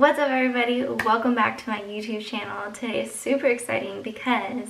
What's up everybody? Welcome back to my YouTube channel. Today is super exciting because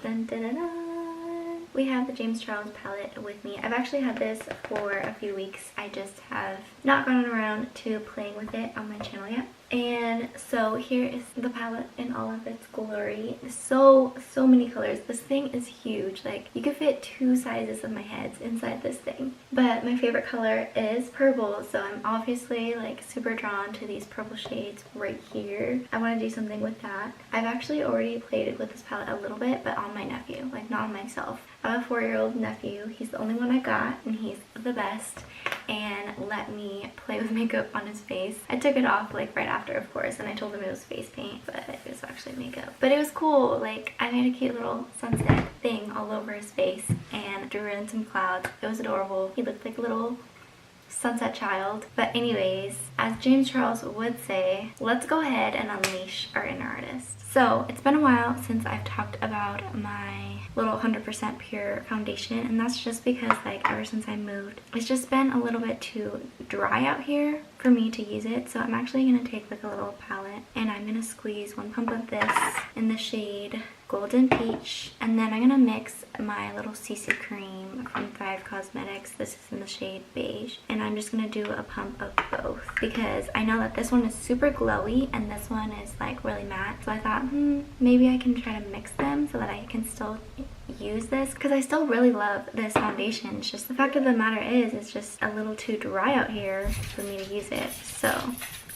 dun, dun, dun, dun, we have the James Charles palette with me. I've actually had this for a few weeks. I just have not gotten around to playing with it on my channel yet. And so here is the palette in all of its glory. So many colors. This thing is huge. Like, you could fit 2 sizes of my heads inside this thing. But my favorite color is purple, so I'm obviously like super drawn to these purple shades right here. I want to do something with that. I've actually already played with this palette a little bit, but on my nephew, like not on myself. I have a 4-year-old nephew. He's the only one I got, and he's the best, and let me play with makeup on his face. I took it off like right after, of course, and I told him it was face paint, but it was actually makeup. But it was cool. Like, I made a cute little sunset thing all over his face and drew in some clouds. It was adorable. He looked like a little sunset child. But anyways, as James Charles would say, let's go ahead and unleash our inner artist. So it's been a while since I've talked about my little 100% pure foundation, and that's just because like ever since I moved, it's just been a little bit too dry out here for me to use it. So I'm actually going to take like a little palette and I'm going to squeeze 1 pump of this in the shade Golden Peach, and then I'm going to mix my little CC cream from Thrive Cosmetics. This is in the shade Beige, and I'm just going to do a pump of both because I know that this one is super glowy and this one is like really matte. So I thought, maybe I can try to mix them so that I can still use this, because I still really love this foundation. It's just the fact of the matter is it's just a little too dry out here for me to use it. So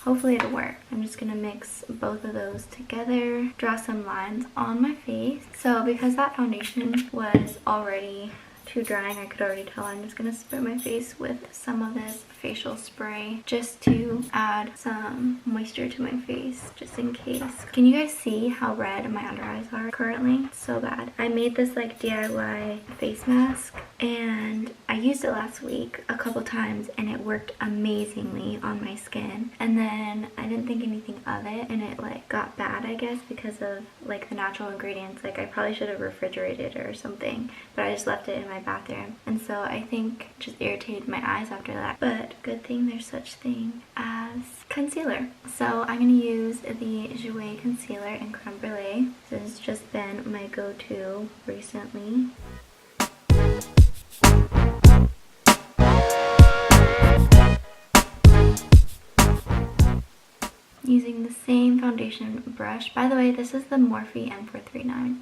hopefully it'll work. I'm just gonna mix both of those together, draw some lines on my face. So because that foundation was already too drying, I could already tell, I'm just gonna spray my face with some of this facial spray just to add some moisture to my face, just in case. Can you guys see how red my under eyes are currently? It's so bad. I made this like DIY face mask and I used it last week a couple times and it worked amazingly on my skin, and then I didn't think anything of it and it like got bad, I guess, because of like the natural ingredients. Like, I probably should have refrigerated it or something, but I just left it in my bathroom, and so I think it just irritated my eyes after that. But good thing there's such thing as concealer. So I'm going to use the Jouer concealer in Creme Brulee. This has just been my go-to recently. Using the same foundation brush. By the way, this is the Morphe M439.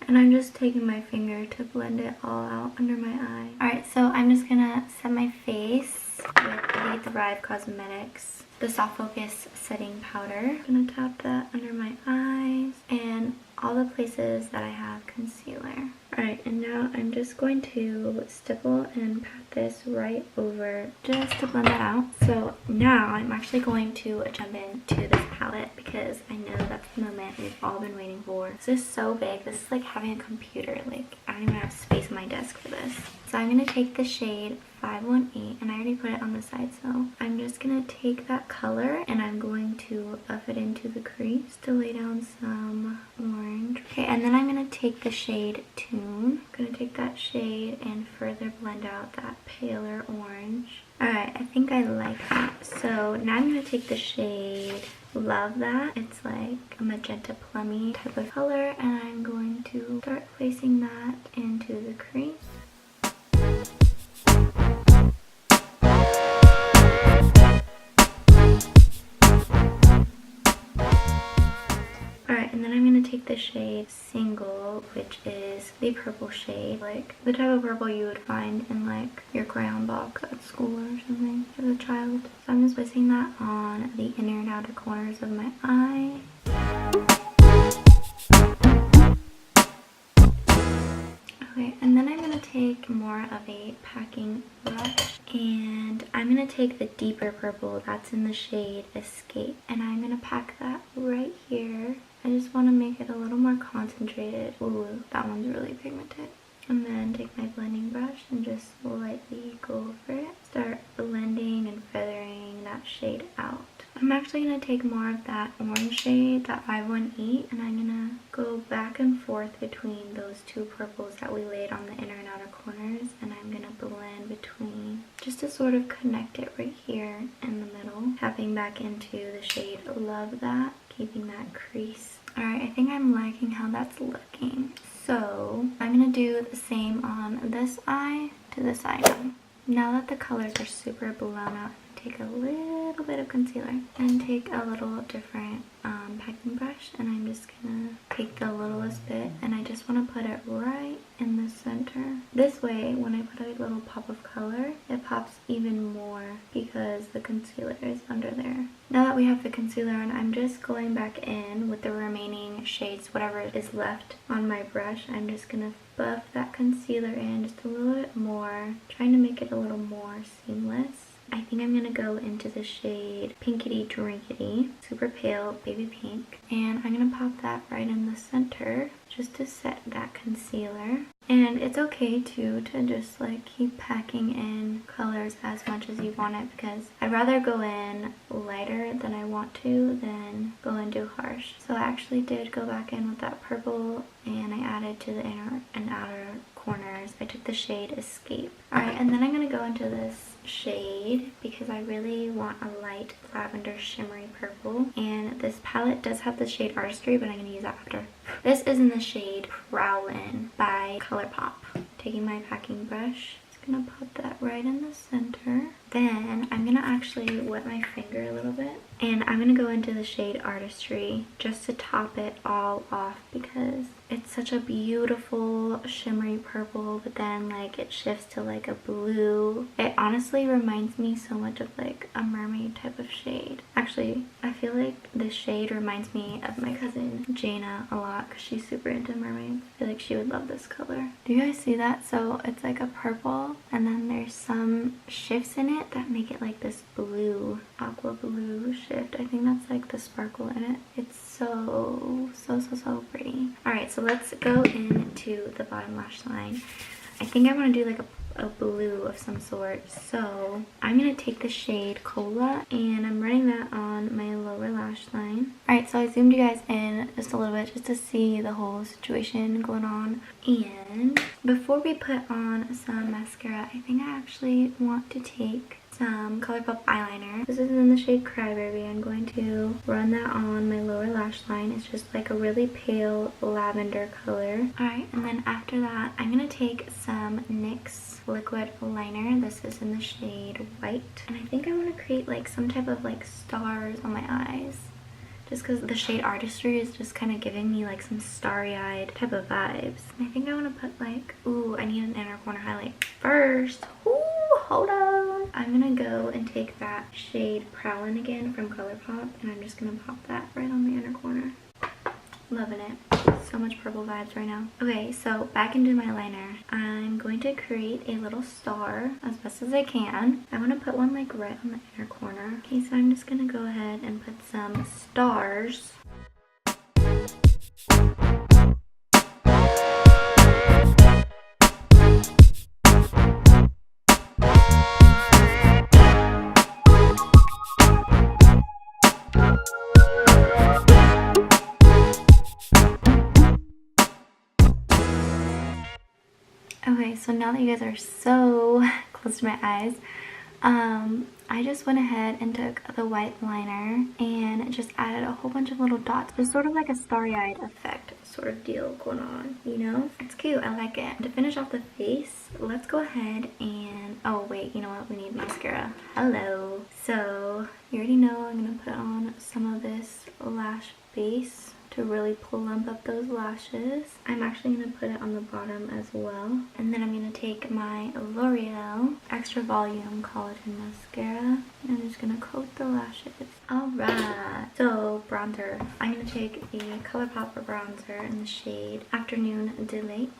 And I'm just taking my finger to blend it all out under my eye. Alright, so I'm just gonna set my face with the Thrive Cosmetics, the Soft Focus Setting Powder. I'm gonna tap that under my eyes and all the places that I have concealer. Alright, and now I'm just going to stipple and pat this right over just to blend that out. So now I'm actually going to jump into this palette because I know that's the moment we've all been waiting for. This is so big. This is like having a computer. Like, I don't even have space on my desk for this. So I'm going to take the shade 518, and I already put it on the side, so I'm just going to take that color and I'm going to buff it into the crease to lay down some orange. Okay, and then I'm going to take the shade Tune. I'm going to take that shade and further blend out that paler orange. Alright, I think I like that. So now I'm going to take the shade Love That. It's like a magenta plummy type of color, and I'm going to start placing that into the crease. Alright, and then I'm going to take the shade Single, which is the purple shade, like the type of purple you would find in like your crayon box at school or something as a child. So I'm just placing that on the inner and outer corners of my eye. Okay, and then I'm going to take more of a packing brush and I'm going to take the deeper purple that's in the shade Escape, and I'm going to pack that right here. I just want to make it a little more concentrated. Ooh, that one's really pigmented. And then take my blending brush and just lightly go over it. Start blending and feathering that shade out. I'm actually going to take more of that orange shade, that 518, and I'm going to go back and forth between those two purples that we laid on the inner and outer corners. just to sort of connect it right here in the middle. Tapping back into the shade Love That, keeping that crease. Alright, I think I'm liking how that's looking. So I'm going to do the same on this eye to this eye now. Now that the colors are super blown out, take a little bit of concealer and take a little different packing brush, and I'm just gonna take the littlest bit and I just want to put it right in the center. This way, when I put a little pop of color, it pops even more because the concealer is under there. Now that we have the concealer on, I'm just going back in with the remaining shades, whatever is left on my brush. I'm just gonna buff that concealer in just a little bit more, trying to make it a little more seamless. I think I'm going to go into the shade Pinkity Drinkity, super pale baby pink, and I'm going to pop that right in the center just to set that concealer. And it's okay too to just like keep packing in colors as much as you want it, because I'd rather go in lighter than I want to than go in too harsh. So I actually did go back in with that purple and I added to the inner and outer corners. I took the shade Escape. Alright, and then I'm going to go into this shade because I really want a light lavender shimmery purple, and this palette does have the shade Artistry, but I'm going to use that after. This is in the shade Prowlin by Colourpop. Taking my packing brush, just going to pop that right in the center. Then I'm going to actually wet my finger a little bit, and I'm going to go into the shade Artistry just to top it all off because it's such a beautiful shimmery purple, but then like it shifts to like a blue. It honestly reminds me so much of like a mermaid type of shade. Actually, I feel like this shade reminds me of my cousin Jaina a lot because she's super into mermaids. I feel like she would love this color. Do you guys see that? So it's like a purple and then there's some shifts in it that make it like this blue, aqua blue shift. I think that's like the sparkle in it. It's so pretty. Alright, so let's go into the bottom lash line. I think I want to do like a blue of some sort. So I'm going to take the shade Cola and I'm running that on my lower lash line. Alright, so I zoomed you guys in just a little bit just to see the whole situation going on. And before we put on some mascara, I think I actually want to take some Colourpop eyeliner. This is in the shade Crybaby. I'm going to run that on my lower lash line. It's just like a really pale lavender color. Alright, and then after that, I'm going to take some NYX liquid liner. This is in the shade White. And I think I want to create like some type of like stars on my eyes, just because the shade Artistry is just kind of giving me like some starry-eyed type of vibes. And I think I want to put like, ooh, I need an inner corner highlight first. Ooh, hold on. I'm gonna go and take that shade Prowlin again from Colourpop, and I'm just gonna pop that right on the inner corner. Loving it. So much purple vibes right now. Okay, so back into my liner. I'm going to create a little star as best as I can. I want to put one like right on the inner corner. Okay, so I'm just gonna go ahead and put some stars. Okay, so now that you guys are so close to my eyes, I just went ahead and took the white liner and just added a whole bunch of little dots. There's sort of like a starry-eyed effect sort of deal going on, you know? It's cute, I like it. To finish off the face, let's go ahead and, oh wait, you know what, we need mascara. Hello. So, you already know I'm gonna put on some of this lash base to really plump up those lashes. I'm actually going to put it on the bottom as well. And then I'm going to take my L'Oreal Extra Volume Collagen Mascara and I'm just going to coat the lashes. Alright, so bronzer. I'm going to take the Colourpop bronzer in the shade Afternoon Delight.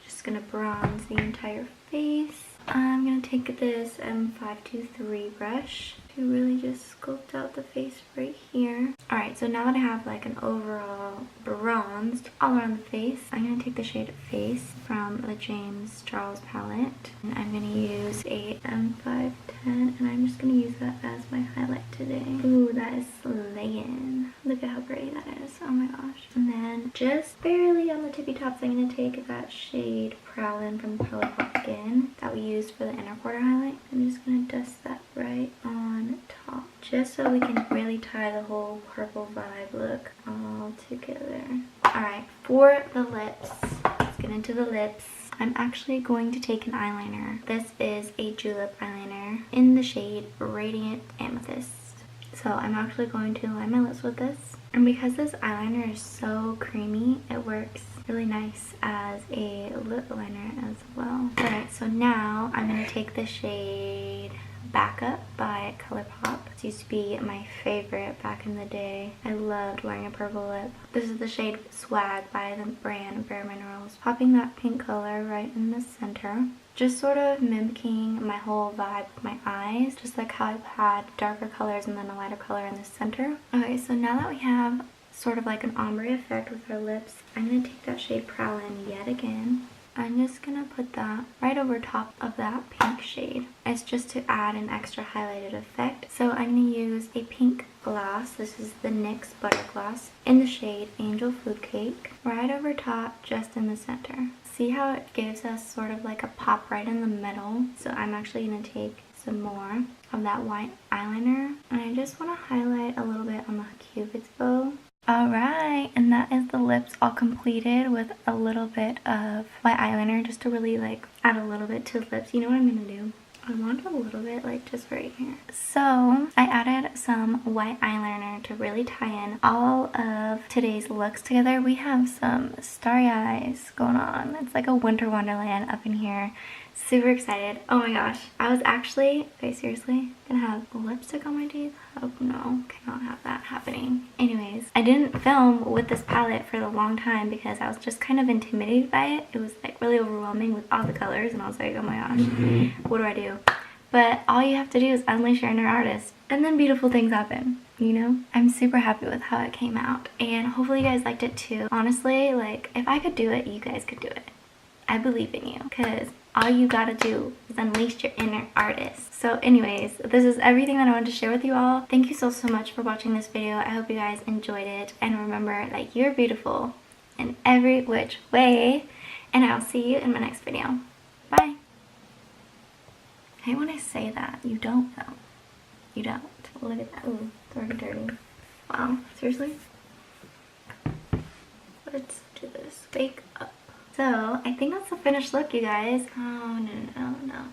Just going to bronze the entire face. I'm going to take this M523 brush to really just sculpt out the face right here. Alright, so now that I have like an overall bronzed all around the face, I'm going to take the shade Face from the James Charles palette. And I'm going to use a M510 and I'm just going to use that as my highlight today. Ooh, that is slaying. Look at how pretty that is. Oh my gosh. And then just barely on the tippy tops, I'm going to take that shade Prowlin from Colourpop again that we used for the inner quarter highlight. I'm just going to dust that right on top just so we can really tie the whole purple vibe look all together. Alright, for the lips, let's get into the lips. I'm actually going to take an eyeliner. This is a julep eyeliner in the shade Radiant Amethyst. So I'm actually going to line my lips with this. And because this eyeliner is so creamy, it works really nice as a lip liner as well. Alright, so now I'm going to take the shade Backup by Colourpop. This used to be my favorite back in the day. I loved wearing a purple lip. This is the shade Swag by the brand Bare Minerals. Popping that pink color right in the center. Just sort of mimicking my whole vibe with my eyes, just like how I've had darker colors and then a lighter color in the center. Okay, so now that we have sort of like an ombre effect with our lips, I'm going to take that shade Prowlin yet again. I'm just going to put that right over top of that pink shade. It's just to add an extra highlighted effect. So I'm going to use a pink gloss. This is the NYX Butter Gloss in the shade Angel Food Cake. Right over top, just in the center. See how it gives us sort of like a pop right in the middle? So I'm actually going to take some more of that white eyeliner. And I just want to highlight a little bit on the Cupid's bow. Alright, and that is the lips all completed with a little bit of white eyeliner just to really like add a little bit to the lips. You know what I'm going to do? I want a little bit like just right here. So I added some white eyeliner to really tie in all of today's looks together. We have some starry eyes going on. It's like a winter wonderland up in here. Super excited. Oh my gosh. I was actually, okay, seriously, gonna have lipstick on my teeth? Oh no, cannot have that happening. Anyways, I didn't film with this palette for a long time because I was just kind of intimidated by it. It was like really overwhelming with all the colors and I was like, oh my gosh, what do I do? But all you have to do is unleash your inner artist and then beautiful things happen, you know? I'm super happy with how it came out and hopefully you guys liked it too. Honestly, like if I could do it, you guys could do it. I believe in you because all you gotta do is unleash your inner artist. So anyways, this is everything that I wanted to share with you all. Thank you so much for watching this video. I hope you guys enjoyed it. And remember that you're beautiful in every which way. And I'll see you in my next video. Bye. I hate when I say that. You don't know. You don't. Look at that. Ooh, dirty. Wow. Seriously? Let's do this. Wake up. So, I think that's the finished look, you guys. Oh, no.